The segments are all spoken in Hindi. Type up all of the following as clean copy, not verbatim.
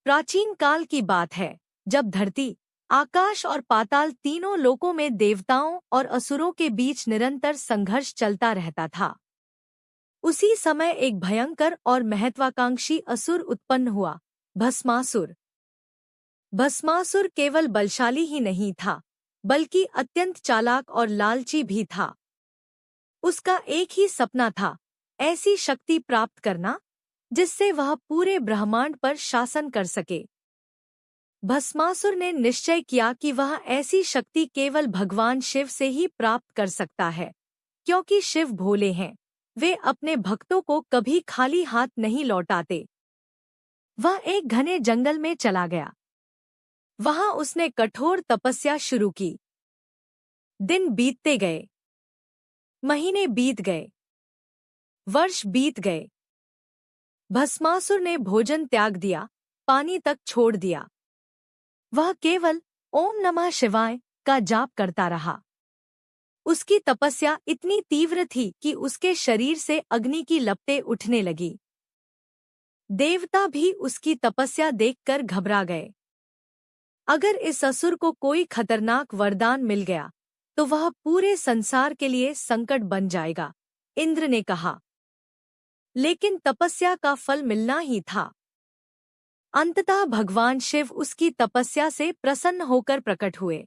प्राचीन काल की बात है, जब धरती, आकाश और पाताल तीनों लोकों में देवताओं और असुरों के बीच निरंतर संघर्ष चलता रहता था। उसी समय एक भयंकर और महत्वाकांक्षी असुर उत्पन्न हुआ, भस्मासुर। भस्मासुर केवल बलशाली ही नहीं था, बल्कि अत्यंत चालाक और लालची भी था। उसका एक ही सपना था, ऐसी शक्ति प्राप्त करना जिससे वह पूरे ब्रह्मांड पर शासन कर सके। भस्मासुर ने निश्चय किया कि वह ऐसी शक्ति केवल भगवान शिव से ही प्राप्त कर सकता है, क्योंकि शिव भोले हैं, वे अपने भक्तों को कभी खाली हाथ नहीं लौटाते। वह एक घने जंगल में चला गया। वहां उसने कठोर तपस्या शुरू की। दिन बीतते गए, महीने बीत गए, वर्ष बीत गए। भस्मासुर ने भोजन त्याग दिया, पानी तक छोड़ दिया। वह केवल ओम नमः शिवाय का जाप करता रहा। उसकी तपस्या इतनी तीव्र थी कि उसके शरीर से अग्नि की लपटें उठने लगी। देवता भी उसकी तपस्या देखकर घबरा गए। अगर इस असुर को कोई खतरनाक वरदान मिल गया तो वह पूरे संसार के लिए संकट बन जाएगा, इंद्र ने कहा। लेकिन तपस्या का फल मिलना ही था। अंततः भगवान शिव उसकी तपस्या से प्रसन्न होकर प्रकट हुए।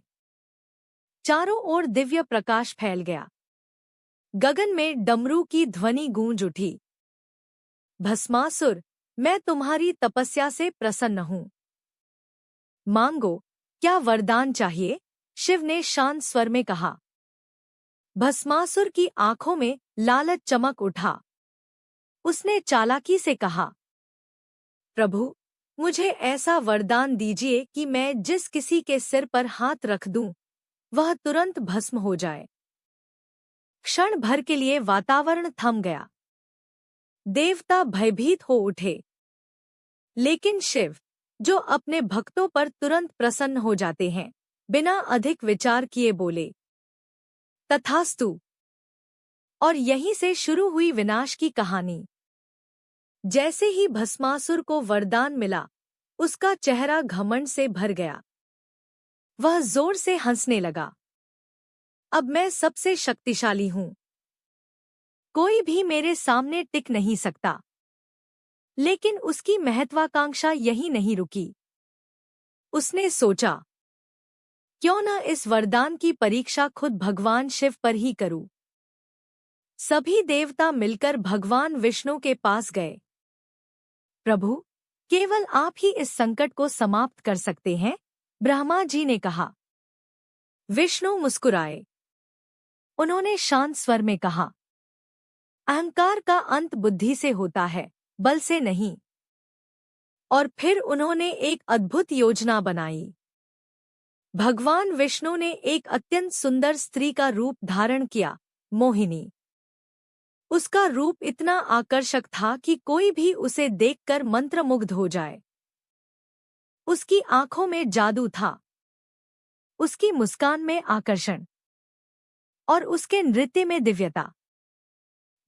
चारों ओर दिव्य प्रकाश फैल गया। गगन में डमरू की ध्वनि गूंज उठी। भस्मासुर, मैं तुम्हारी तपस्या से प्रसन्न हूँ। मांगो, क्या वरदान चाहिए? शिव ने शांत स्वर में कहा। भस्मासुर की आंखों में लालच चमक उठा। उसने चालाकी से कहा, प्रभु, मुझे ऐसा वरदान दीजिए कि मैं जिस किसी के सिर पर हाथ रख दूं, वह तुरंत भस्म हो जाए। क्षण भर के लिए वातावरण थम गया। देवता भयभीत हो उठे। लेकिन शिव, जो अपने भक्तों पर तुरंत प्रसन्न हो जाते हैं, बिना अधिक विचार किए बोले, तथास्तु। और यहीं से शुरू हुई विनाश की कहानी। जैसे ही भस्मासुर को वरदान मिला, उसका चेहरा घमंड से भर गया। वह जोर से हंसने लगा। अब मैं सबसे शक्तिशाली हूं। कोई भी मेरे सामने टिक नहीं सकता। लेकिन उसकी महत्वाकांक्षा यहीं नहीं रुकी। उसने सोचा, क्यों न इस वरदान की परीक्षा खुद भगवान शिव पर ही करूं। सभी देवता मिलकर भगवान विष्णु के पास गए। प्रभु, केवल आप ही इस संकट को समाप्त कर सकते हैं, ब्रह्मा जी ने कहा। विष्णु मुस्कुराए। उन्होंने शांत स्वर में कहा, अहंकार का अंत बुद्धि से होता है, बल से नहीं। और फिर उन्होंने एक अद्भुत योजना बनाई। भगवान विष्णु ने एक अत्यंत सुंदर स्त्री का रूप धारण किया, मोहिनी। उसका रूप इतना आकर्षक था कि कोई भी उसे देखकर मंत्रमुग्ध हो जाए। उसकी आंखों में जादू था, उसकी मुस्कान में आकर्षण और उसके नृत्य में दिव्यता।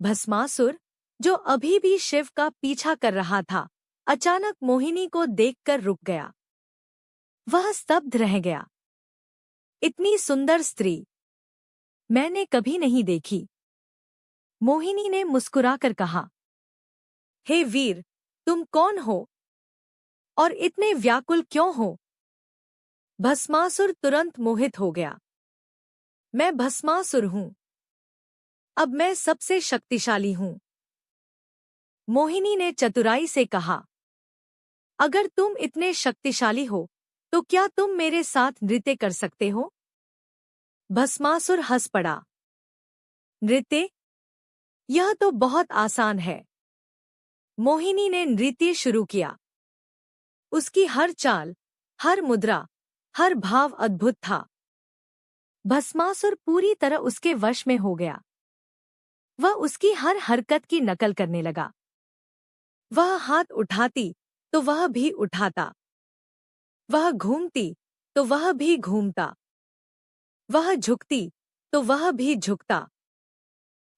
भस्मासुर, जो अभी भी शिव का पीछा कर रहा था, अचानक मोहिनी को देखकर रुक गया। वह स्तब्ध रह गया। इतनी सुंदर स्त्री मैंने कभी नहीं देखी। मोहिनी ने मुस्कुराकर कहा, हे वीर, तुम कौन हो और इतने व्याकुल क्यों हो? भस्मासुर तुरंत मोहित हो गया। मैं भस्मासुर हूं। अब मैं सबसे शक्तिशाली हूं। मोहिनी ने चतुराई से कहा, अगर तुम इतने शक्तिशाली हो तो क्या तुम मेरे साथ नृत्य कर सकते हो? भस्मासुर हंस पड़ा। नृत्य? यह तो बहुत आसान है। मोहिनी ने नृत्य शुरू किया। उसकी हर चाल, हर मुद्रा, हर भाव अद्भुत था। भस्मासुर पूरी तरह उसके वश में हो गया। वह उसकी हर हरकत की नकल करने लगा। वह हाथ उठाती तो वह भी उठाता। वह घूमती तो वह भी घूमता। वह झुकती तो वह भी झुकता।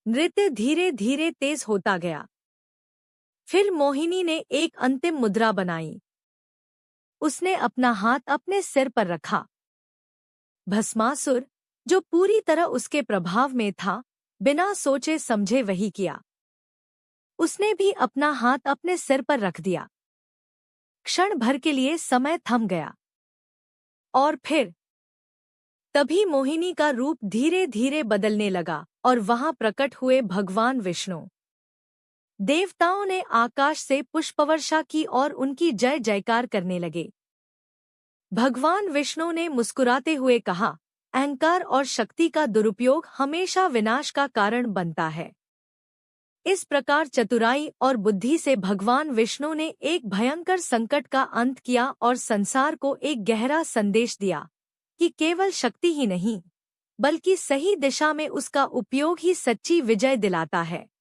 नृत्य धीरे धीरे तेज होता गया। फिर मोहिनी ने एक अंतिम मुद्रा बनाई। उसने अपना हाथ अपने सिर पर रखा। भस्मासुर, जो पूरी तरह उसके प्रभाव में था, बिना सोचे समझे वही किया। उसने भी अपना हाथ अपने सिर पर रख दिया। क्षण भर के लिए समय थम गया और फिर तभी मोहिनी का रूप धीरे धीरे बदलने लगा और वहां प्रकट हुए भगवान विष्णु। देवताओं ने आकाश से पुष्पवर्षा की और उनकी जय जयकार करने लगे। भगवान विष्णु ने मुस्कुराते हुए कहा, अहंकार और शक्ति का दुरुपयोग हमेशा विनाश का कारण बनता है। इस प्रकार चतुराई और बुद्धि से भगवान विष्णु ने एक भयंकर संकट का अंत किया और संसार को एक गहरा संदेश दिया कि केवल शक्ति ही नहीं, बल्कि सही दिशा में उसका उपयोग ही सच्ची विजय दिलाता है।